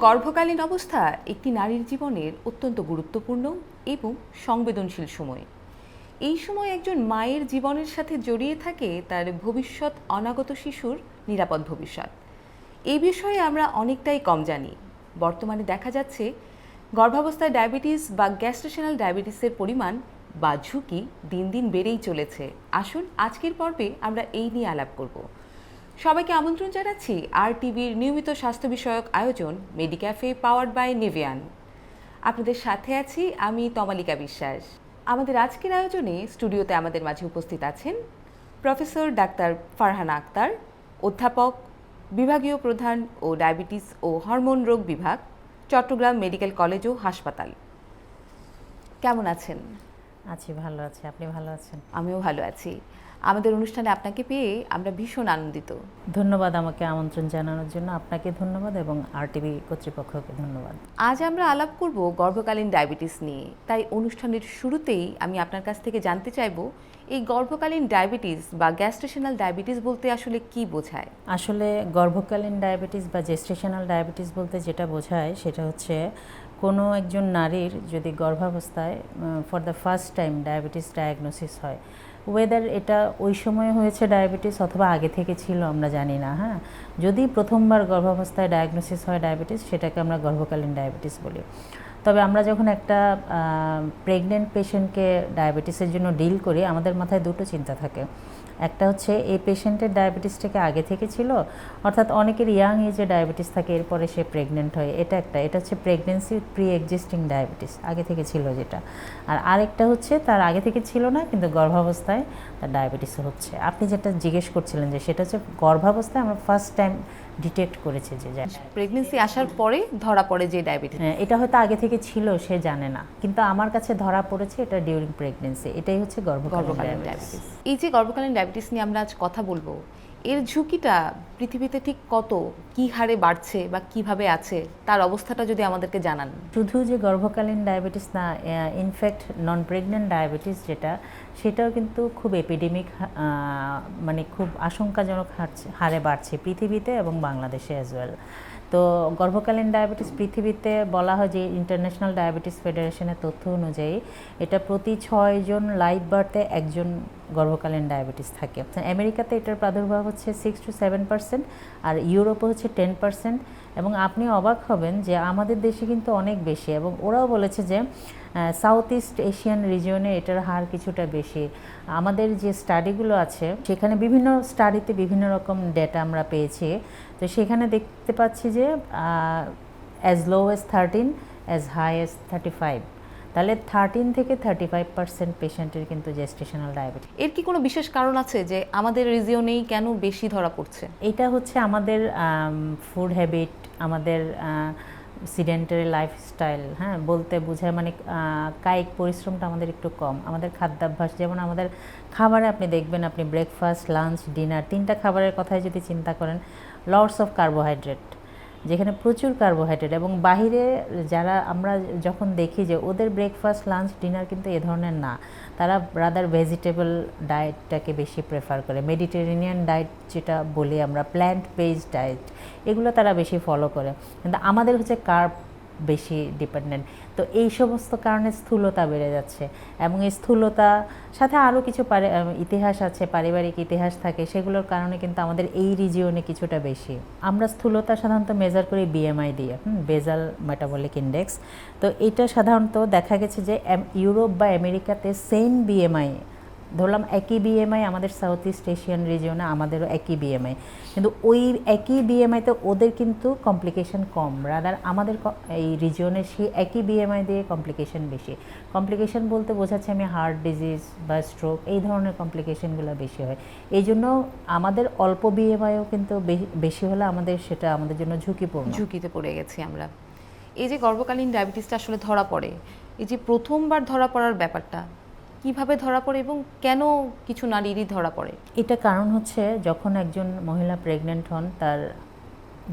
গর্ভকালীন অবস্থা একটি নারীর জীবনের অত্যন্ত গুরুত্বপূর্ণ এবং সংবেদনশীল সময়। এই সময় একজন মায়ের জীবনের সাথে জড়িয়ে থাকে তার ভবিষ্যৎ অনাগত শিশুর নিরাপদ ভবিষ্যৎ। এই বিষয়ে আমরা অনেকটাই কম জানি। বর্তমানে দেখা যাচ্ছে গর্ভাবস্থায় ডায়াবেটিস বা গ্যাস্ট্রেশনাল ডায়াবেটিসের পরিমাণ বা ঝুঁকি দিন দিন বেড়েই চলেছে। আসুন আজকের পর্বে আমরা এই নিয়ে আলাপ করব। সবাইকে আমন্ত্রণ জানাচ্ছি RTVর নিয়মিত স্বাস্থ্য বিষয়ক আয়োজন মেডিক্যাফে পাওয়ার্ড বাই নিভিয়ান। আপনাদের সাথে আছি আমি তমালিকা বিশ্বাস। আমাদের আজকের আয়োজনে স্টুডিওতে আমাদের মাঝে উপস্থিত আছেন প্রফেসর ডাক্তার ফারহানা আক্তার, অধ্যাপক, বিভাগীয় প্রধান ও ডায়াবেটিস ও হরমোন রোগ বিভাগ, চট্টগ্রাম মেডিকেল কলেজ ও হাসপাতাল। কেমন আছেন? আছি, ভালো আছি। আপনি ভালো আছেন? আমিও ভালো আছি। আমাদের অনুষ্ঠানে আপনাকে পেয়ে আমরা ভীষণ আনন্দিত। ধন্যবাদ আমাকে আমন্ত্রণ জানানোর জন্য। আপনাকে ধন্যবাদ এবং RTV কর্তৃপক্ষকে ধন্যবাদ। আজ আমরা আলাপ করব গর্ভকালীন ডায়াবেটিস নিয়ে। তাই অনুষ্ঠানের শুরুতেই আমি আপনার কাছ থেকে জানতে চাইব, এই গর্ভকালীন ডায়াবেটিস বা গ্যাস্ট্রেশনাল ডায়াবেটিস বলতে আসলে কি বোঝায়? আসলে গর্ভকালীন ডায়াবেটিস বা জেস্টেশনাল ডায়াবেটিস বলতে যেটা বোঝায় সেটা হচ্ছে কোনো একজন নারীর যদি গর্ভাবস্থায় for the first time diabetes diagnosis হয়, ওয়েদার এটা ওই সময়ে হয়েছে ডায়াবেটিস অথবা আগে থেকে ছিল আমরা জানি না। হ্যাঁ, যদি প্রথমবার গর্ভাবস্থায় ডায়াগনোসিস হয় ডায়াবেটিস, সেটাকে আমরা গর্ভকালীন ডায়াবেটিস বলি। তবে আমরা যখন একটা প্রেগনেন্ট পেশেন্টকে ডায়াবেটিসের জন্য ডিল করি, আমাদের মাথায় দুটো চিন্তা থাকে। একটা হচ্ছে এই পেশেন্টের ডায়াবেটিসটাকে আগে থেকে ছিল, অর্থাৎ অনেকের ইয়াং এজে ডায়াবেটিস থাকে, এরপরে সে প্রেগনেন্ট হয়, এটা হচ্ছে প্রেগনেন্সি প্রি এক্সিস্টিং ডায়াবেটিস, আগে থেকে ছিল যেটা। আর আরেকটা হচ্ছে তার আগে থেকে ছিল না কিন্তু গর্ভাবস্থায় তার ডায়াবেটিস হচ্ছে। আপনি যেটা জিজ্ঞেস করছিলেন যে সেটা হচ্ছে গর্ভাবস্থায় আমরা ফার্স্ট টাইম ডিটেক্ট করেছে যে প্রেগনেন্সি আসার পরে ধরা পড়ে যে ডায়াবেটিস। এটা হয়তো আগে থেকে ছিল, সে জানে না, কিন্তু আমার কাছে ধরা পড়েছে এটা ডিউরিং প্রেগনেন্সি। এটাই হচ্ছে গর্ভকালীন ডায়াবেটিস। এই যে গর্ভকালীন ডায়াবেটিস নিয়ে আমরা আজ কথা বলবো, এর ঝুঁকিটা পৃথিবীতে ঠিক কত, কি হারে বাড়ছে বা কিভাবে আছে, তার অবস্থাটা যদি আমাদেরকে জানান। শুধু যে গর্ভকালীন ডায়াবেটিস না, ইনফ্যাক্ট নন প্রেগনেন্ট ডায়াবেটিস যেটা, সেটাও কিন্তু খুব এপিডেমিক, মানে খুব আশঙ্কাজনক হারে বাড়ছে পৃথিবীতে এবং বাংলাদেশে অ্যাজ ওয়েল। তো গর্ভকালীন ডায়াবেটিস পৃথিবীতে বলা হয় যে ইন্টারন্যাশনাল ডায়াবেটিস ফেডারেশনের তথ্য অনুযায়ী এটা প্রতি 6 জন লাইভ বার্থে একজন গর্ভকালীন ডায়াবেটিস থাকে। আমেরিকাতে এটার প্রাদুর্ভাব হচ্ছে 6 to 7%, আর ইউরোপে হচ্ছে 10%। এবং আপনি অবাক হবেন যে আমাদের দেশে কিন্তু অনেক বেশি, এবং ওরাও বলেছে যে সাউথ ইস্ট এশিয়ান রিজিয়নে এটার হার কিছুটা বেশি। আমাদের যে স্টাডিগুলো আছে সেখানে বিভিন্ন স্টাডিতে বিভিন্ন রকম ডেটা আমরা পেয়েছি। তো সেখানে দেখতে পাচ্ছি যে অ্যাজ লো অ্যাজ 13, অ্যাজ হাই অ্যাজ 35। তাহলে 13 থেকে 35% পেশেন্টের কিন্তু জেস্টেশনাল ডায়াবেটিস। এর কি কোনো বিশেষ কারণ আছে যে আমাদের রিজিয়নেই কেন বেশি ধরা পড়ছে? এটা হচ্ছে আমাদের ফুড হ্যাবিট, আমাদের সিডেন্টারি লাইফস্টাইল। হ্যাঁ, বলতে বোঝায় মানে কায়িক পরিশ্রমটা আমাদের একটু কম। আমাদের খাদ্যাভ্যাস, যেমন আমাদের খাবারে আপনি দেখবেন, আপনি ব্রেকফাস্ট, লাঞ্চ, ডিনার, 3টা খাবারের কথাই যদি চিন্তা করেন, লটস অফ কার্বোহাইড্রেট, যেখানে প্রচুর কার্বোহাইড্রেট। এবং বাহিরে যারা আমরা যখন দেখি যে ওদের ব্রেকফাস্ট, লাঞ্চ, ডিনার কিন্তু এ ধরনের না, তারা রাদার ভেজিটেবল ডায়েটটাকে বেশি প্রেফার করে। মেডিটেরেনিয়ান ডায়েট যেটা বলি আমরা, প্ল্যান্ট বেসড ডায়েট, এগুলো তারা বেশি ফলো করে। কিন্তু আমাদের হচ্ছে কার্ব বেশি ডিপেন্ডেন্ট। তো এই সমস্ত কারণে স্থূলতা বেড়ে যাচ্ছে। এবং এই স্থূলতা সাথে আরও কিছু ইতিহাস আছে, পারিবারিক ইতিহাস থাকে, সেগুলোর কারণে কিন্তু আমাদের এই রিজিয়নে কিছুটা বেশি। আমরা স্থূলতা সাধারণত মেজার করি BMI দিয়ে, বেজাল মেটাবলিক ইন্ডেক্স। তো এটা সাধারণত দেখা গেছে যে ইউরোপ বা আমেরিকাতে সেম BMI, ধরলাম একই BMI আমাদের সাউথ ইস্ট এশিয়ান রিজিয়নে, আমাদেরও একই BMI, কিন্তু ওই একই BMIতে ওদের কিন্তু কমপ্লিকেশন কম। রাদার আমাদের এই রিজিয়নে সেই একই BMI দিয়ে কমপ্লিকেশন বেশি। কমপ্লিকেশন বলতে বোঝাচ্ছে আমি হার্ট ডিজিজ বা স্ট্রোক, এই ধরনের কমপ্লিকেশনগুলো বেশি হয়। এই জন্য আমাদের অল্প BMIও কিন্তু বেশি হলে সেটা আমাদের জন্য ঝুঁকিতে পড়ে গেছি আমরা। এই যে গর্ভকালীন ডায়াবেটিসটা আসলে ধরা পড়ে, এই যে প্রথমবার ধরা পড়ার ব্যাপারটা, কিভাবে ধরা পড়ে এবং কেন কিছু নারীরই ধরা পড়ে? এটা কারণ হচ্ছে যখন একজন মহিলা প্রেগনেন্ট হন, তার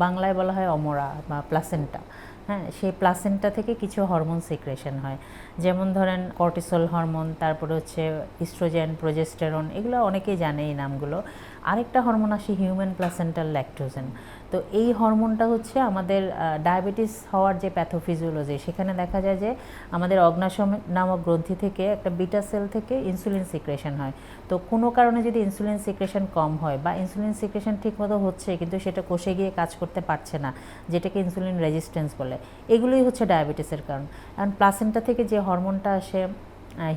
বাংলায় বলা হয় অমরা বা প্লাসেন্টা। হ্যাঁ, সেই প্লাসেন্টা থেকে কিছু হরমোন সিক্রেশন হয়, যেমন ধরেন কর্টিসল হরমোন, তারপরে হচ্ছে ইস্ট্রোজেন, প্রোজেস্টেরন, এগুলো অনেকেই জানে এই নামগুলো। আরেকটা হরমোন আসে হিউম্যান প্লাসেন্টাল ল্যাকটোজেন। তো এই হরমোনটা হচ্ছে আমাদের ডায়াবেটিস হওয়ার যে প্যাথোফিজিওলজি, সেখানে দেখা যায় যে আমাদের অগ্নাশয় নামক গ্রন্থি থেকে একটা বিটা সেল থেকে ইনসুলিন সিক্রেশন হয়। তো কোনো কারণে যদি ইনসুলিন সিক্রেশন কম হয় বা ইনসুলিন সিক্রেশন ঠিকমতো হচ্ছে কিন্তু সেটা কোষে গিয়ে কাজ করতে পারছে না, যেটাকে ইনসুলিন রেজিস্ট্যান্স বলে, এগুলোই হচ্ছে ডায়াবেটিসের কারণ। কারণ প্লাসেন্টা থেকে যে হরমোনটা আসে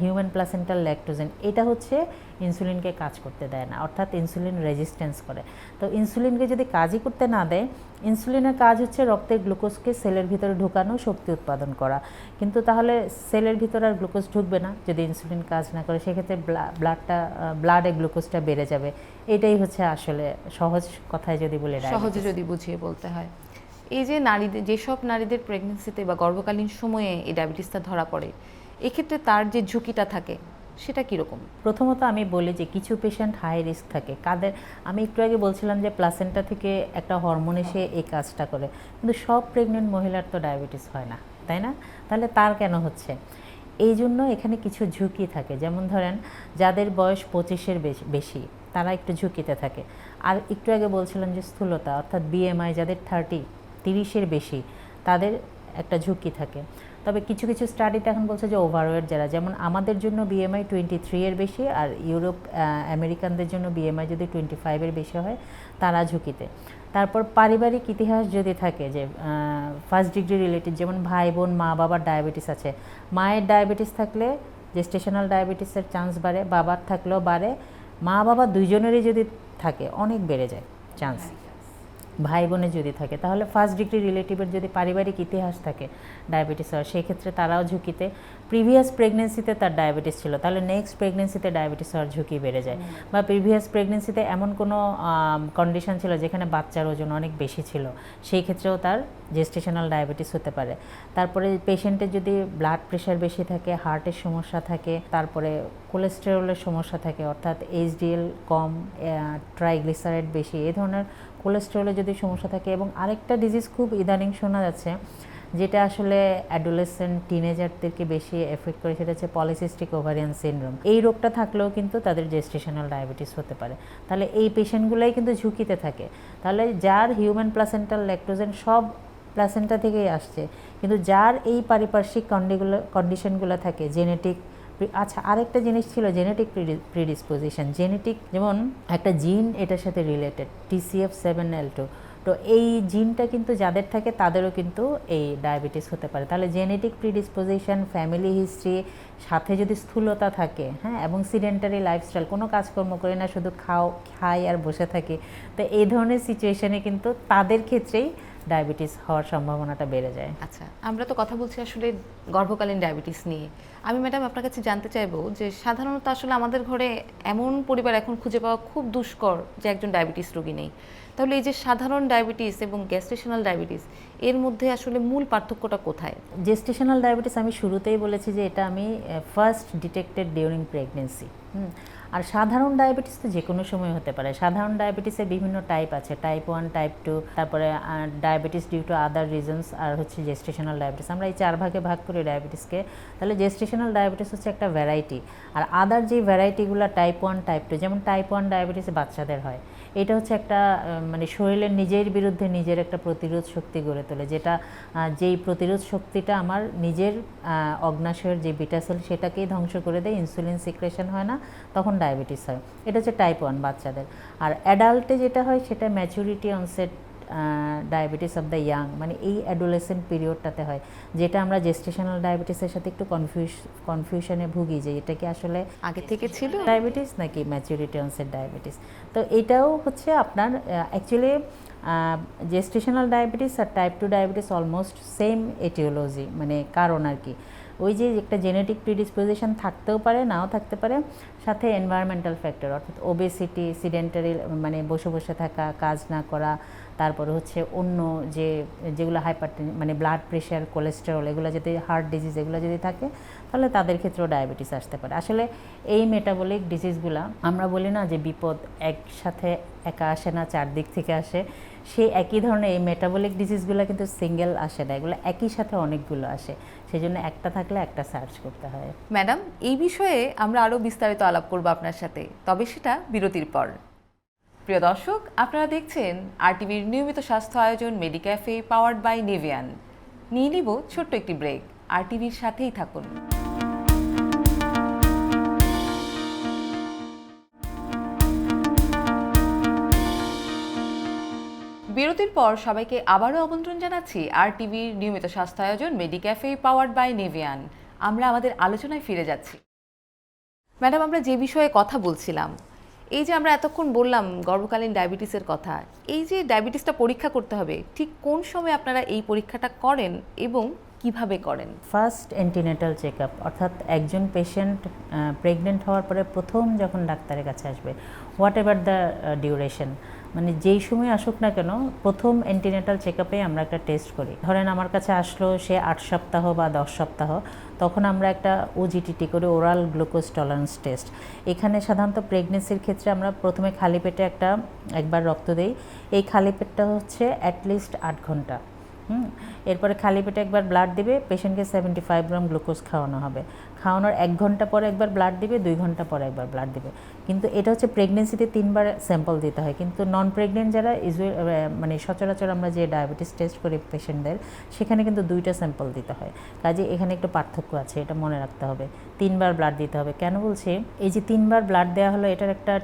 হিউম্যান প্লাসেন্টাল ল্যাকটোজেন, এটা হচ্ছে ইনসুলিনকে কাজ করতে দেয় না, অর্থাৎ ইনসুলিন রেজিস্ট্যান্স করে। তো ইনসুলিনকে যদি কাজই করতে না দেয়, ইনসুলিনের কাজ হচ্ছে রক্তের গ্লুকোজকে সেলের ভিতরে ঢুকানো, শক্তি উৎপাদন করা। কিন্তু তাহলে সেলের ভিতরে আর গ্লুকোজ ঢুকবে না যদি ইনসুলিন কাজ না করে, সেক্ষেত্রে ব্লাডে গ্লুকোজটা বেড়ে যাবে। এটাই হচ্ছে আসলে সহজ কথায় যদি বলে, সহজে যদি বুঝিয়ে বলতে হয়, এই যে নারীদের, যেসব নারীদের প্রেগনেন্সিতে বা গর্ভকালীন সময়ে এই ডায়াবেটিসটা ধরা পড়ে, এক্ষেত্রে তার যে ঝুঁকিটা থাকে সেটা কীরকম? প্রথমত আমি বলি যে কিছু পেশেন্ট হাই রিস্ক থাকে, কাদের আমি একটু আগে বলছিলাম যে প্লাসেন্টা থেকে একটা হরমোন এসে এই কাজটা করে, কিন্তু সব প্রেগনেন্ট মহিলার তো ডায়াবেটিস হয় না, তাই না? তাহলে তার কেন হচ্ছে? এই জন্য এখানে কিছু ঝুঁকি থাকে। যেমন ধরেন যাদের বয়স 25-এর বেশি, তারা একটু ঝুঁকিতে থাকে। আর একটু আগে বলছিলাম যে স্থূলতা, অর্থাৎ বিএমআই যাদের 30-এর বেশি, তাদের একটা ঝুঁকি থাকে। তবে কিছু কিছু স্টাডিতে এখন বলছে যে ওভারওয়েট যারা, যেমন আমাদের জন্য বিএমআই 23-এর বেশি, আর ইউরোপ আমেরিকানদের জন্য বিএমআই যদি 25-এর বেশি হয়, তারা ঝুঁকিতে। তারপর পারিবারিক ইতিহাস যদি থাকে, যে ফার্স্ট ডিগ্রি রিলেটিভ, যেমন ভাই বোন মা বাবার ডায়াবেটিস আছে, মায়ের ডায়াবেটিস থাকলে জেস্টেশনাল ডায়াবেটিসের চান্স বাড়ে, বাবার থাকলেও বাড়ে, মা বাবা দুইজনেরই যদি থাকে অনেক বেড়ে যায় চান্স। ভাই বোনে যদি থাকে, তাহলে ফার্স্ট ডিগ্রি রিলেটিভের যদি পারিবারিক ইতিহাস থাকে ডায়াবেটিস হওয়ার, সেই ক্ষেত্রে তারাও ঝুঁকিতে। প্রিভিয়াস প্রেগনেন্সিতে তার ডায়াবেটিস ছিল, তাহলে নেক্সট প্রেগনেন্সিতে ডায়াবেটিস হওয়ার ঝুঁকি বেড়ে যায়। বা প্রিভিয়াস প্রেগনেন্সিতে এমন কোনো কন্ডিশন ছিল যেখানে বাচ্চার ওজন অনেক বেশি ছিল, সেই ক্ষেত্রেও তার জেস্টেশনাল ডায়াবেটিস হতে পারে। তারপরে পেশেন্টের যদি ব্লাড প্রেশার বেশি থাকে, হার্টের সমস্যা থাকে, তারপরে কোলেস্টেরলের সমস্যা থাকে, অর্থাৎ এইচডিএল কম, ট্রাইগ্লিসারাইড বেশি, এই ধরনের কোলেস্টেরলের যদি সমস্যা থাকে। এবং আরেকটা ডিজিজ খুব ইদানিং শোনা যাচ্ছে, যেটা আসলে অ্যাডোলেসেন্ট টিনেজারদেরকে বেশি এফেক্ট করে, সেটা হচ্ছে পলিসিস্টিক ওভারিয়ান সিনড্রোম। এই রোগটা থাকলেও কিন্তু তাদের জেস্টেশনাল ডায়াবেটিস হতে পারে। তাহলে এই পেশেন্টগুলোই কিন্তু ঝুঁকিতে থাকে। তাহলে যার হিউম্যান প্লাসেন্টাল ল্যাকটোজেন সব প্লাসেন্টা থেকেই আসছে, কিন্তু যার এই পারিপার্শ্বিক কন্ডিশনগুলো থাকে, জেনেটিক। আচ্ছা, আরেকটা জিনিস ছিল জেনেটিক প্রিডিসপোজিশন। জেনেটিক, যেমন একটা জিন এটার সাথে রিলেটেড, TCF7L2। তো এই জিনটা কিন্তু যাদের থাকে তাদেরও কিন্তু এই ডায়াবেটিস হতে পারে। তাহলে জেনেটিক প্রিডিসপোজিশন, ফ্যামিলি হিস্ট্রি, সাথে যদি স্থূলতা থাকে, হ্যাঁ, এবং সিডেন্টারি লাইফস্টাইল, কোনো কাজকর্ম করি না, শুধু খাই আর বসে থাকি, তো এই ধরনের সিচুয়েশনে কিন্তু তাদের ক্ষেত্রেই ডায়াবেটিস হওয়ার সম্ভাবনাটা বেড়ে যায়। আচ্ছা, আমরা তো কথা বলছি আসলে গর্ভকালীন ডায়াবেটিস নিয়ে। আমি ম্যাডাম আপনার কাছে জানতে চাইবো যে সাধারণত আসলে আমাদের ঘরে এমন পরিবার এখন খুঁজে পাওয়া খুব দুষ্কর যে একজন ডায়াবেটিস রোগী নেই। তাহলে এই যে সাধারণ ডায়াবেটিস এবং গ্যাস্ট্রেশনাল ডায়াবেটিস, এর মধ্যে আসলে মূল পার্থক্যটা কোথায়? জেস্টেশনাল ডায়াবেটিস আমি শুরুতেই বলেছি যে এটা আমি ফার্স্ট ডিটেক্টেড ডিউরিং প্রেগনেন্সি। আর সাধারণ ডায়াবেটিস তো যে কোনো সময় হতে পারে। সাধারণ ডায়াবেটিসের বিভিন্ন টাইপ আছে, টাইপ 1, টাইপ 2, তারপরে diabetes due to other reasons, আর হচ্ছে জেস্টেশনাল ডায়াবেটিস। আমরা এই 4 ভাগে ভাগ করি ডায়াবেটিসকে। তাহলে জেস্টেশনাল ডায়াবেটিস হচ্ছে একটা ভ্যারাইটি, আর আদার যে ভ্যারাইটিগুলো টাইপ 1, টাইপ 2, যেমন টাইপ 1 ডায়াবেটিস বাচ্চাদের হয়, এটা হচ্ছে একটা মানে শরীরের নিজের বিরুদ্ধে নিজের একটা প্রতিরোধ শক্তি গড়ে তোলে, যেটা যেই প্রতিরোধ শক্তিটা আমার নিজের অগ্নাশয়ের যে বিটা সেল সেটাকেই ধ্বংস করে দেয়, ইনসুলিন সিক্রেশন হয় না, তখন ডায়াবেটিস হয়। এটা হচ্ছে টাইপ 1 বাচ্চাদের। আর অ্যাডাল্টে যেটা হয় সেটা maturity onset diabetes of the young, মানে এই অ্যাডোলেসেন্ট পিরিয়ডটাতে হয়, যেটা আমরা জেস্টেশনাল ডায়াবেটিসের সাথে একটু কনফিউশনে ভুগি যে এটা কি আসলে আগে থেকে ছিল ডায়াবেটিস নাকি ম্যাচুরিটি অনসেট ডায়াবেটিস। তো এটাও হচ্ছে আপনার অ্যাকচুয়ালি জেস্টেশনাল ডায়াবেটিস আর type 2 diabetes almost same etiology, মানে কারণ আর কি ওই যে একটা জেনেটিক প্রিডিসপোজিশন থাকতেও পারে, নাও থাকতে পারে, সাথে এনভায়রনমেন্টাল ফ্যাক্টর, অর্থাৎ ওবেসিটি, সিডেন্টারি মানে বসে বসে থাকা, কাজ না করা, তারপরে হচ্ছে অন্য যেগুলো মানে ব্লাড প্রেশার, কোলেস্টেরল, এগুলো যদি, হার্ট ডিজিজ, এগুলো যদি থাকে, তাহলে তাদের ক্ষেত্রেও ডায়াবেটিস আসতে পারে। আসলে এই মেটাবলিক ডিজিজগুলো আমরা বলি না যে বিপদ একসাথে একা আসে না, 4 দিক থেকে আসে, সেই একই ধরনের এই মেটাবলিক ডিজিজগুলো কিন্তু সিঙ্গেল আসে না, এগুলো একই সাথে অনেকগুলো আসে, সেই জন্য একটা থাকলে একটা সার্চ করতে হয়। ম্যাডাম, এই বিষয়ে আমরা আরও বিস্তারিত আলাপ করব আপনার সাথে, তবে সেটা বিরতির পর। প্রিয় দর্শক, আপনারা দেখছেন আরটিভির নিয়মিত স্বাস্থ্য আয়োজন মেডিক্যাফে পাওয়ার্ড বাই নেভিয়ান। নিয়ে নিব ছোট্ট একটি ব্রেক, আরটিভির সাথেই থাকুন। বিরতির পর সবাইকে আবারও আমন্ত্রণ জানাচ্ছি আরটিভির নিয়মিত স্বাস্থ্য আয়োজন মেডিক্যাফে পাওয়ার্ড বাই নেভিয়ান। আমরা আমাদের আলোচনায় ফিরে যাচ্ছি। ম্যাডাম, আমরা যে বিষয়ে কথা বলছিলাম, এই যে আমরা এতক্ষণ বললাম গর্ভকালীন ডায়াবেটিসের কথা, এই যে ডায়াবেটিসটা পরীক্ষা করতে হবে, ঠিক কোন সময় আপনারা এই পরীক্ষাটা করেন এবং কিভাবে করেন? ফার্স্ট অ্যান্টিনেটাল চেক আপ, অর্থাৎ একজন পেশেন্ট প্রেগনেন্ট হওয়ার পরে প্রথম যখন ডাক্তারের কাছে আসবে, হোয়াট এভার দ্য ডিউরেশন, মানে যেই সময় আসুক না কেন, প্রথম অ্যান্টিনেটাল চেক আপে আমরা একটা টেস্ট করি। ধরেন আমার কাছে আসলো সে 8 সপ্তাহ বা 10 সপ্তাহ, তখন আমরা একটা ওজিটিটি করি, ওরাল গ্লুকোজ টলারেন্স টেস্ট। এখানে সাধারণত প্রেগনেন্সির ক্ষেত্রে আমরা প্রথমে খালি পেটে একবার রক্ত দেই। এই খালি পেটটা হচ্ছে অ্যাটলিস্ট 8 ঘন্টা। এরপরে খালি পেটে একবার ব্লাড দিবে, পেশেন্টকে 75 গ্রাম গ্লুকোজ খাওয়ানো হবে। খাওয়ানোর 1 ঘন্টা পরে একবার ব্লাড দিবে, 2 ঘন্টা পরে একবার ব্লাড দিবে। কিন্তু এটা হচ্ছে প্রেগনেন্সিতে 3বার স্যাম্পল দিতে হয়, কিন্তু নন প্রেগনেন্ট যারা মানে সচরাচর আমরা যে ডায়াবেটিস টেস্ট করি পেশেন্টদের, সেখানে কিন্তু 2টা স্যাম্পল দিতে হয়। কাজে এখানে একটু পার্থক্য আছে, এটা মনে রাখতে হবে। 3বার ব্লাড দিতে হবে। কেন বলছি, এই যে 3বার ব্লাড দেওয়া হলো, এটার একটা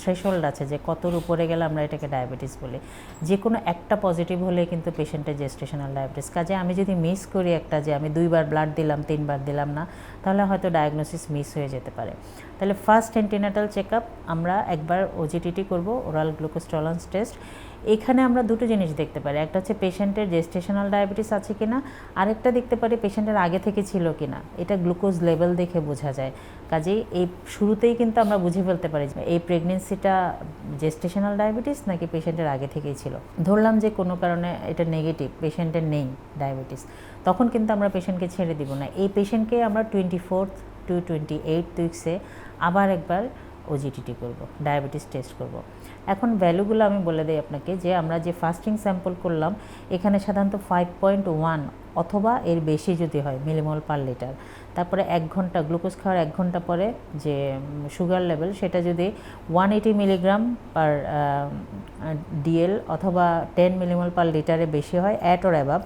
থ্রেশহোল্ড আছে যে কতর উপরে গেলে আমরা এটাকে ডায়াবেটিস বলি। যে কোনো একটা পজিটিভ হলে কিন্তু পেশেন্টের জেস্টেশনাল ডায়াবেটিস। কাজে আমি যদি মিস করি একটা, যে আমি 2বার ব্লাড দিলাম 3বার দিলাম না, তাহলে হয়তো ডায়াগনোসিস মিস হয়ে যেতে পারে। তাহলে ফার্স্ট অ্যান্টিনেটাল চেক আপ আমরা একবার ওজিটিটি করব, ওরাল গ্লুকোজ টলারেন্স টেস্ট। এখানে আমরা দুটো জিনিস দেখতে পারি, একটা হচ্ছে পেশেন্টের জেস্টেশনাল ডায়াবেটিস আছে কিনা, আরেকটা দেখতে পারি পেশেন্টের আগে থেকে ছিল কিনা। এটা গ্লুকোজ লেভেল দেখে বোঝা যায়। কাজেই এই শুরুতেই কিন্তু আমরা বুঝে ফেলতে পারি যে এই প্রেগনেন্সিটা জেস্টেশনাল ডায়াবেটিস নাকি পেশেন্টের আগে থেকেই ছিল। ধরলাম যে কোনো কারণে এটা নেগেটিভ, পেশেন্টের নেই ডায়াবেটিস, তখন কিন্তু আমরা পেশেন্টকে ছেড়ে দিব না। এই পেশেন্টকে আমরা 24 to 28 উইক্সে আবার একবার ওজিটিটি করব, ডায়াবেটিস টেস্ট করব। এখন ভ্যালুগুলো আমি বলে দিই আপনাকে, যে আমরা যে ফাস্টিং স্যাম্পল করলাম, এখানে সাধারণত 5.1 অথবা এর বেশি যদি হয় মিলিমোল পার লিটার। তারপরে 1 ঘন্টা গ্লুকোজ খাওয়ার 1 ঘন্টা পরে যে সুগার লেভেল, সেটা যদি 180 মিলিগ্রাম পার ডিএল অথবা 10 মিলিমোল পার লিটারে বেশি হয়, অ্যাট অর অ্যাবাভ।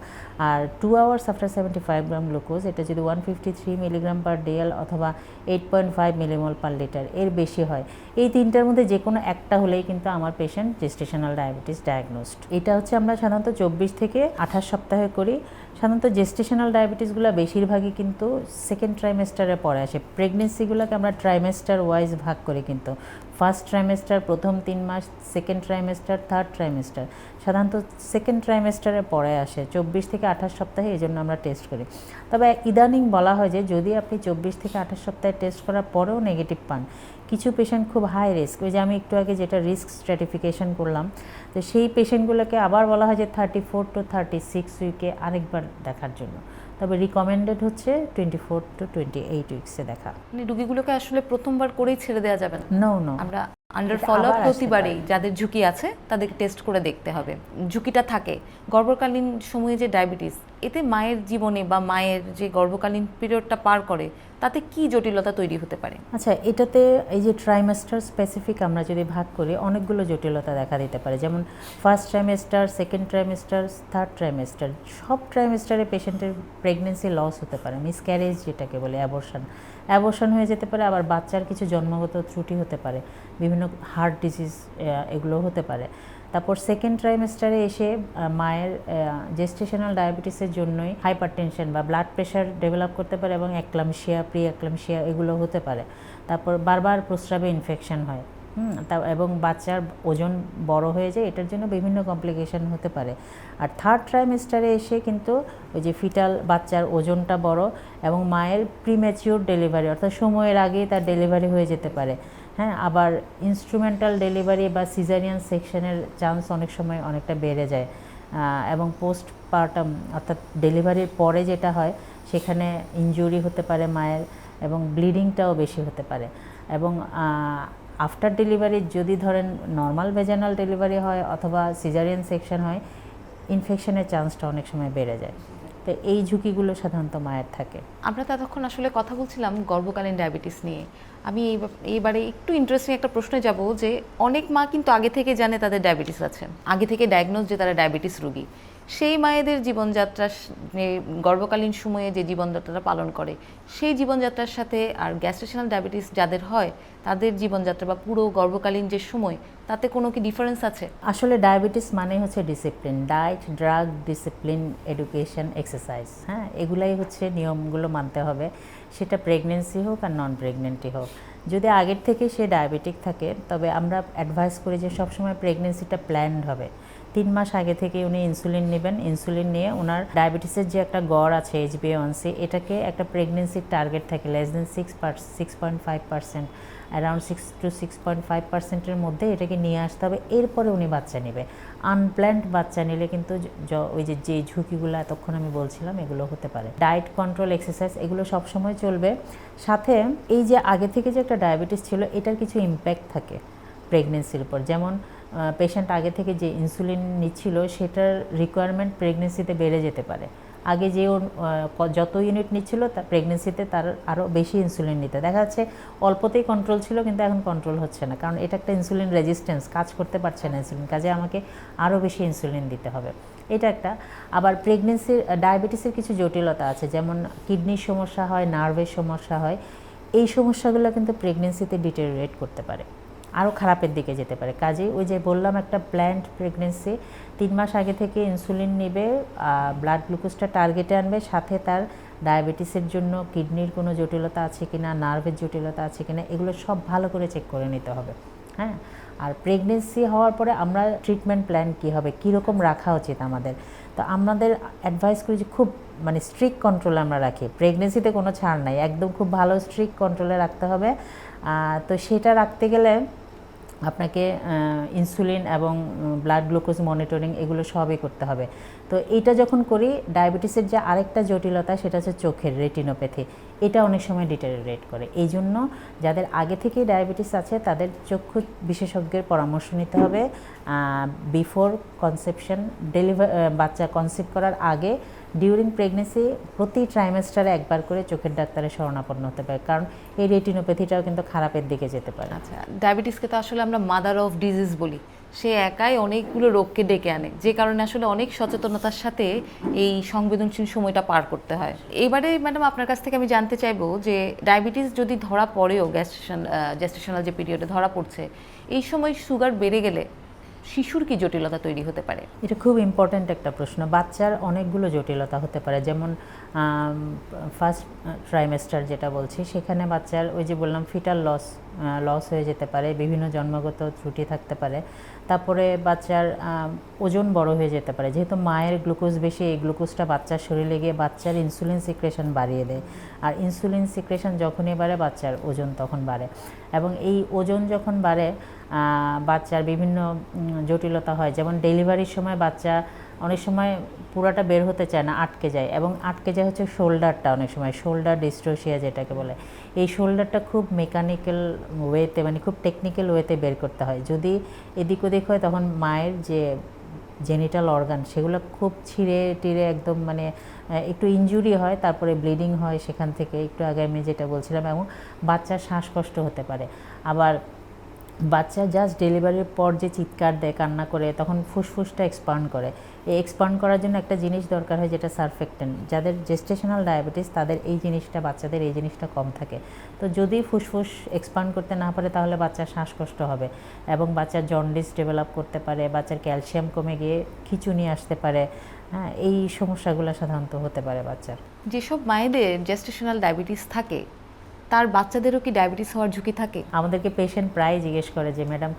আর 2 আওয়ার্স আফটার 75 গ্রাম গ্লুকোজ, এটা যদি 153 মিলিগ্রাম পার ডিএল অথবা 8.5 মিলিমোল পার লিটার এর বেশি হয়, এই 3টার মধ্যে যে কোনো একটা হলেই কিন্তু আমার পেশেন্ট জেস্টেশনাল ডায়াবেটিস ডায়াগনোসড। এটা হচ্ছে আমরা সাধারণত 24 থেকে 28 সপ্তাহে করি। সাধারণত জেস্টেশনাল ডায়াবেটিসগুলো বেশিরভাগই কিন্তু সেকেন্ড ট্রাইমেস্টারে পরে আসে। প্রেগনেন্সিগুলোকে আমরা ট্রাইমেস্টার ওয়াইজ ভাগ করি, কিন্তু ফার্স্ট ট্রাইমেস্টার প্রথম 3 মাস, সেকেন্ড ট্রাইমেস্টার, থার্ড ট্রাইমেস্টার। সাধারণত সেকেন্ড ট্রাইমেস্টারে পরে আসে 24 থেকে 28 সপ্তাহে, এই জন্য আমরা টেস্ট করি। তবে ইদানিং বলা হয় যে যদি আপনি 24 থেকে 28 সপ্তাহে টেস্ট করার পরেও নেগেটিভ পান, কিছু পেশেন্ট খুব হাই রিস্ক, ওই যে আমি একটু আগে যেটা রিস্ক স্ট্র্যাটিফিকেশন করলাম, তো সেই পেশেন্টগুলোকে আবার বলা হয় যে 34 to 36 উইকে আরেকবার দেখার জন্য। তবে রিকমেন্ডেড হচ্ছে 24 to 28 উইক্সে দেখা। মানে রোগীগুলোকে আসলে প্রথমবার করেই ছেড়ে দেওয়া যাবে না। নো, আমরা আন্ডার এটা ফলো আপ আবার আসতে প্রতিবারেই পারে। যাদের ঝুঁকি আছে তাদেরকে টেস্ট করে দেখতে হবে। ঝুঁকিটা থাকে গর্ভকালীন সময়ে যে ডায়াবেটিস, এতে মায়ের জীবনে বা মায়ের যে গর্ভকালীন পিরিয়ডটা পার করে, তাতে কি জটিলতা তৈরি হতে পারে? আচ্ছা, এটাতে এই যে ট্রাইমেস্টার স্পেসিফিক আমরা যদি ভাগ করি, অনেকগুলো জটিলতা দেখা দিতে পারে। যেমন first trimester, second trimester, third trimester, সব ট্রাইমেস্টারে পেশেন্টের প্রেগনেন্সি লস হতে পারে, মিসক্যারেজ যেটাকে বলে, অ্যাবর্শন হয়ে যেতে পারে। আবার বাচ্চার কিছু জন্মগত ত্রুটি হতে পারে, বিভিন্ন হার্ট ডিজিজ এগুলো হতে পারে। তারপর সেকেন্ড ট্রাইমেস্টারে এসে মায়ের জেস্টেশনাল ডায়াবেটিসের জন্যই হাইপারটেনশন বা ব্লাড প্রেশার ডেভেলপ করতে পারে, এবং অ্যাক্লামশিয়া, প্রি অ্যাক্লামশিয়া এগুলো হতে পারে। তারপর বারবার প্রস্রাবে ইনফেকশন হয়, এবং বাচ্চার ওজন বড় হয়ে যায়, এটার জন্য বিভিন্ন কমপ্লিকেশন হতে পারে। আর থার্ড ট্রাইমেস্টারে এসে কিন্তু ওই যে ফিটাল বাচ্চার ওজনটা বড়, এবং মায়ের প্রিম্যাচিওর ডেলিভারি, অর্থাৎ সময়ের আগেই তার ডেলিভারি হয়ে যেতে পারে। আবার ইনস্ট্রুমেন্টাল ডেলিভারি বা সিজারিয়ান সেকশনের চান্স অনেক সময় অনেকটা বেড়ে যায়। এবং পোস্টপার্টাম অর্থাৎ ডেলিভারির পরে যেটা হয়, সেখানে ইনজুরি হতে পারে মায়ের, এবং ব্লিডিংটাও বেশি হতে পারে। এবং আফটার ডেলিভারি যদি ধরেন নর্মাল ভেজানাল ডেলিভারি হয় অথবা সিজারিয়ান সেকশন হয়, ইনফেকশনের চান্সটা অনেক সময় বেড়ে যায়। তো এই ঝুঁকিগুলো সাধারণত মায়ের থাকে। আমরা ততক্ষণ আসলে কথা বলছিলাম গর্ভকালীন ডায়াবেটিস নিয়ে। আমি এইবারে একটু ইন্টারেস্টিং একটা প্রশ্নে যাব যে অনেক মা কিন্তু আগে থেকে জানে তাদের ডায়াবেটিস আছে, আগে থেকে ডায়াগনোজ যে তারা ডায়াবেটিস রোগী। সেই মায়েদের জীবনযাত্রা গর্ভকালীন সময়ে যে জীবনযাত্রাটা পালন করে সেই জীবনযাত্রার সাথে আর গ্যাস্ট্রেশনাল ডায়াবেটিস যাদের হয় তাদের জীবনযাত্রা বা পুরো গর্ভকালীন যে সময়, তাতে কোনো কি ডিফারেন্স আছে? আসলে ডায়াবেটিস মানে হচ্ছে discipline, diet, drug, discipline, education, exercise. হ্যাঁ, এগুলাই হচ্ছে নিয়মগুলো মানতে হবে, সেটা প্রেগনেন্সি হোক আর নন প্রেগনেন্টই হোক। যদি আগের থেকে সে ডায়াবেটিক থাকে তবে আমরা অ্যাডভাইস করি যে সবসময় প্রেগনেন্সিটা প্ল্যান্ড হবে। 3 মাস আগে থেকে উনি ইনসুলিন নেবেন, ইনসুলিন নিয়ে ওনার ডায়াবেটিসের যে একটা গড় আছে HbA1c, এটাকে একটা প্রেগনেন্সির টার্গেট থাকে লেস দেন 6.5%, অ্যারাউন্ড 6 to 6.5%-এর মধ্যে এটাকে নিয়ে আসতে হবে, এরপরে উনি বাচ্চা নেবে। আনপ্ল্যান্ড বাচ্চা নিলে কিন্তু ওই যে ঝুঁকিগুলো এতক্ষণ আমি বলছিলাম এগুলো হতে পারে। ডায়েট কন্ট্রোল, এক্সারসাইজ এগুলো সবসময় চলবে। সাথে এই যে আগে থেকে যে একটা ডায়াবেটিস ছিল এটার কিছু ইম্প্যাক্ট থাকে প্রেগনেন্সির উপর। যেমন পেশেন্ট আগে থেকে যে ইনসুলিন নিচ্ছিল সেটার রিকোয়ারমেন্ট প্রেগনেন্সিতে বেড়ে যেতে পারে। আগে যে যত ইউনিট নিচ্ছিল তা প্রেগনেন্সিতে তার আরও বেশি ইনসুলিন নিতে দেখা যাচ্ছে। অল্পতেই কন্ট্রোল ছিল কিন্তু এখন কন্ট্রোল হচ্ছে না, কারণ এটা একটা ইনসুলিন রেজিস্ট্যান্স, কাজ করতে পারছে না ইনসুলিন, কাজে আমাকে আরও বেশি ইনসুলিন দিতে হবে। এটা একটা। আবার প্রেগনেন্সির ডায়াবেটিসের কিছু জটিলতা আছে, যেমন কিডনির সমস্যা হয়, নার্ভের সমস্যা হয়। এই সমস্যাগুলো কিন্তু প্রেগনেন্সিতে ডিটেরিওরেট করতে পারে, আরও খারাপের দিকে যেতে পারে। কাজেই ওই যে বললাম একটা প্ল্যান্ড প্রেগনেন্সি, 3 মাস আগে থেকে ইনসুলিন নেবে, ব্লাড গ্লুকোজটা টার্গেটে আনবে, সাথে তার ডায়াবেটিসের জন্য কিডনির কোনো জটিলতা আছে কিনা, নার্ভের জটিলতা আছে কিনা, এগুলো সব ভালো করে চেক করে নিতে হবে। হ্যাঁ, আর প্রেগনেন্সি হওয়ার পরে আমরা ট্রিটমেন্ট প্ল্যান কী হবে, কীরকম রাখা উচিত আমাদের, তো আমাদের অ্যাডভাইস করি যে খুব স্ট্রিক্ট কন্ট্রোলে আমরা রাখি। প্রেগনেন্সিতে কোনো ছাড় নাই, একদম খুব ভালো স্ট্রিক্ট কন্ট্রোলে রাখতে হবে। তো সেটা রাখতে গেলে আপনাকে ইনসুলিন এবং ব্লাড গ্লুকোজ মনিটরিং এগুলো সবই করতে হবে। তো এইটা যখন করি, ডায়াবেটিসের যে আরেকটা জটিলতা সেটা হচ্ছে চোখের রেটিনোপ্যাথি, এটা অনেক সময় ডিটেরিওরেট করে। এই জন্য যাদের আগে থেকেই ডায়াবেটিস আছে তাদের চক্ষু বিশেষজ্ঞের পরামর্শ নিতে হবে বিফোর কনসেপশন, বাচ্চা কনসিভ করার আগে, ডিউরিং প্রেগনেন্সি, প্রতি ট্রাইমেস্টারে একবার করে চোখের ডাক্তারের শরণাপন্ন হতে পারে, কারণ এই রেটিনোপ্যাথিটাও কিন্তু খারাপের দিকে যেতে পারে। আচ্ছা, ডায়াবেটিসকে তো আসলে আমরা মাদার অফ ডিজিজ বলি, সে একাই অনেকগুলো রোগকে ডেকে আনে, যে কারণে আসলে অনেক সচেতনতার সাথে এই সংবেদনশীল সময়টা পার করতে হয়। এবারে ম্যাডাম আপনার কাছ থেকে আমি জানতে চাইবো যে ডায়াবেটিস যদি ধরা পড়েও গ্যাস্ট্রেশনাল যে পিরিয়ডে ধরা পড়ছে, এই সময় সুগার বেড়ে গেলে শিশুর কি জটিলতা তৈরি হতে পারে? এটা খুব ইম্পর্ট্যান্ট একটা প্রশ্ন। বাচ্চার অনেকগুলো জটিলতা হতে পারে, যেমন ফার্স্ট ট্রাইমেস্টার যেটা বলছি, সেখানে বাচ্চার ওই যে বললাম ফিটাল লস হয়ে যেতে পারে, বিভিন্ন জন্মগত ত্রুটি থাকতে পারে। তারপরে বাচ্চার ওজন বড় হয়ে যেতে পারে, যেহেতু মায়ের গ্লুকোজ বেশি, এই গ্লুকোজটা বাচ্চার শরীরে গিয়ে বাচ্চার ইনসুলিন সিক্রেশন বাড়িয়ে দেয়, আর ইনসুলিন সিক্রেশন যখনই বাড়ে বাচ্চার ওজন তখন বাড়ে, এবং এই ওজন যখন বাড়ে বাচ্চার বিভিন্ন জটিলতা হয়। যেমন ডেলিভারির সময় বাচ্চা অনেক সময় পুরাটা বের হতে চায় না, আটকে যায়, এবং আটকে যায় হচ্ছে শোল্ডারটা, অনেক সময় শোল্ডার ডিস্ট্রোসিয়া যেটাকে বলে। এই শোল্ডারটা খুব মেকানিক্যাল ওয়েতে, খুব টেকনিক্যাল ওয়েতে বের করতে হয়। যদি এদিক ওদিক হয় তখন মায়ের যে জেনিটাল অর্গান সেগুলো খুব ছিঁড়ে টিড়ে একদম একটু ইনজুরি হয়, তারপরে ব্লিডিং হয় সেখান থেকে, একটু আগে আমি যেটা বলছিলাম, এবং বাচ্চার শ্বাসকষ্ট হতে পারে। আবার বাচ্চা জাস্ট ডেলিভারির পর যে চিৎকার দেয়, কান্না করে, তখন ফুসফুসটা এক্সপান্ড করে। এই এক্সপান্ড করার জন্য একটা জিনিস দরকার হয় যেটা সারফেক্টেন্ট। যাদের জেস্টেশনাল ডায়াবেটিস তাদের এই জিনিসটা, বাচ্চাদের এই জিনিসটা কম থাকে। তো যদি ফুসফুস এক্সপান্ড করতে না পারে তাহলে বাচ্চার শ্বাসকষ্ট হবে, এবং বাচ্চার জন্ডিস ডেভেলপ করতে পারে, বাচ্চার ক্যালসিয়াম কমে গিয়ে খিঁচুনি আসতে পারে। হ্যাঁ, এই সমস্যাগুলো সাধারণত হতে পারে বাচ্চার। যেসব মায়েদের জেস্টেশনাল ডায়াবেটিস থাকে তার বাচ্চাদেরও কি ডায়াবেটিস হওয়ার ঝুঁকি থাকে? আমাদেরকে পেশেন্ট প্রায় জিজ্ঞেস করে যে ম্যাডাম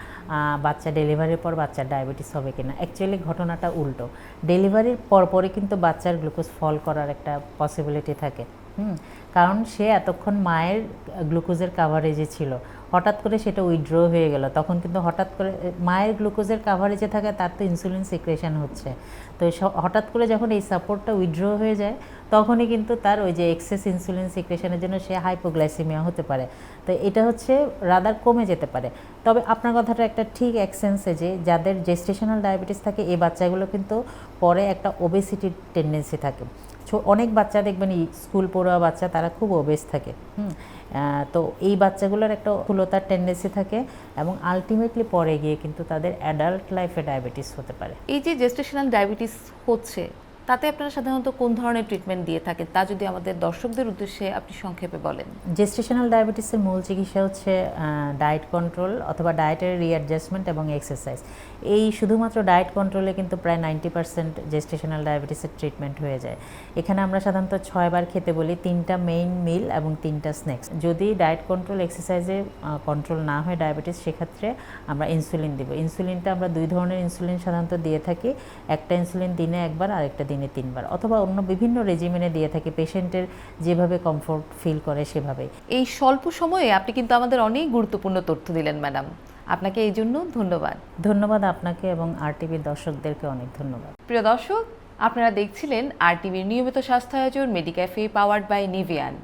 বাচ্চা ডেলিভারির পর বাচ্চার ডায়াবেটিস হবে কিনা। অ্যাকচুয়ালি ঘটনাটা উল্টো, ডেলিভারির পরপরই কিন্তু বাচ্চার গ্লুকোজ ফল করার একটা পসিবিলিটি থাকে। কারণ সে এতক্ষণ মায়ের গ্লুকোজের কাভারেজে ছিল, হঠাৎ করে সেটা উইথড্র হয়ে গেল, তখন কিন্তু হঠাৎ করে মায়ের গ্লুকোজের কাভারেজে থাকে, তার তো ইনসুলিন সিক্রেশন হচ্ছে। তো হঠাৎ করে যখন এই সাপোর্টটা উইথড্র হয়ে যায়, তখনই কিন্তু তার ওই যে এক্সেস ইনসুলিন সিক্রেশনের জন্য সে হাইপোগ্লাইসেমিয়া হতে পারে। তো এটা হচ্ছে রাদার কমে যেতে পারে। তবে আপনার কথাটা একটা ঠিক এক সেন্সে, যে যাদের জেস্টেশনাল ডায়াবেটিস থাকে এই বাচ্চাগুলো কিন্তু পরে একটা ওবেসিটির টেন্ডেন্সি থাকে। অনেক বাচ্চা দেখবেন স্কুল পড়ুয়া বাচ্চা, তারা খুব ওবেস থাকে। তো এই বাচ্চাগুলোর একটা স্থূলতার টেন্ডেন্সি থাকে এবং আলটিমেটলি পরে গিয়ে কিন্তু তাদের অ্যাডাল্ট লাইফে ডায়াবেটিস হতে পারে। এই যে জেস্টেশনাল ডায়াবেটিস হচ্ছে, তাতে আপনারা সাধারণত কোন ধরনের ট্রিটমেন্ট দিয়ে থাকেন, তা যদি আমাদের দর্শকদের উদ্দেশ্যে আপনি সংক্ষেপে বলেন। জেস্টেশনাল ডায়াবেটিসের মূল চিকিৎসা হচ্ছে ডায়েট কন্ট্রোল অথবা ডায়েটের রিঅ্যাডজাস্টমেন্ট এবং এক্সারসাইজ। এই শুধুমাত্র ডায়েট কন্ট্রোলে কিন্তু প্রায় 90% জেস্টেশনাল ডায়াবেটিসের ট্রিটমেন্ট হয়ে যায়। এখানে আমরা সাধারণত 6 বার খেতে বলি, 3টা মেইন মিল এবং 3টা স্ন্যাক্স। যদি ডায়েট কন্ট্রোল এক্সারসাইজে কন্ট্রোল না হয় ডায়াবেটিস, সেক্ষেত্রে আমরা ইনসুলিন দিব। ইনসুলিনটা আমরা 2 ধরনের ইনসুলিন সাধারণত দিয়ে থাকি। একটা ইনসুলিন দিনে 1 বার, আরেকটা দিনে 3 বার, অথবা অন্য বিভিন্ন রেজিমেনে দিয়ে থাকি, পেশেন্টের যেভাবে কমফোর্ট ফিল করে সেভাবেই। এই স্বল্প সময়ে আপনি কিন্তু আমাদের অনেক গুরুত্বপূর্ণ তথ্য দিলেন ম্যাডাম, আপনাকে এই জন্য ধন্যবাদ। ধন্যবাদ আপনাকে এবং আরটিভির দর্শকদেরকে অনেক ধন্যবাদ। প্রিয় দর্শক, আপনারা দেখছিলেন আরটিভির নিয়মিত স্বাস্থ্য আয়োজন মেডিক্যাফে পাওয়ার্ড বাই নিভিয়ান।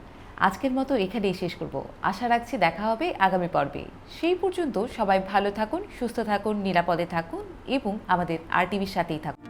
আজকের মতো এখানেই শেষ করব। আশা রাখছি দেখা হবে আগামী পর্বে। সেই পর্যন্ত সবাই ভালো থাকুন, সুস্থ থাকুন, নিরাপদে থাকুন এবং আমাদের আরটিভির সাথেই থাকুন।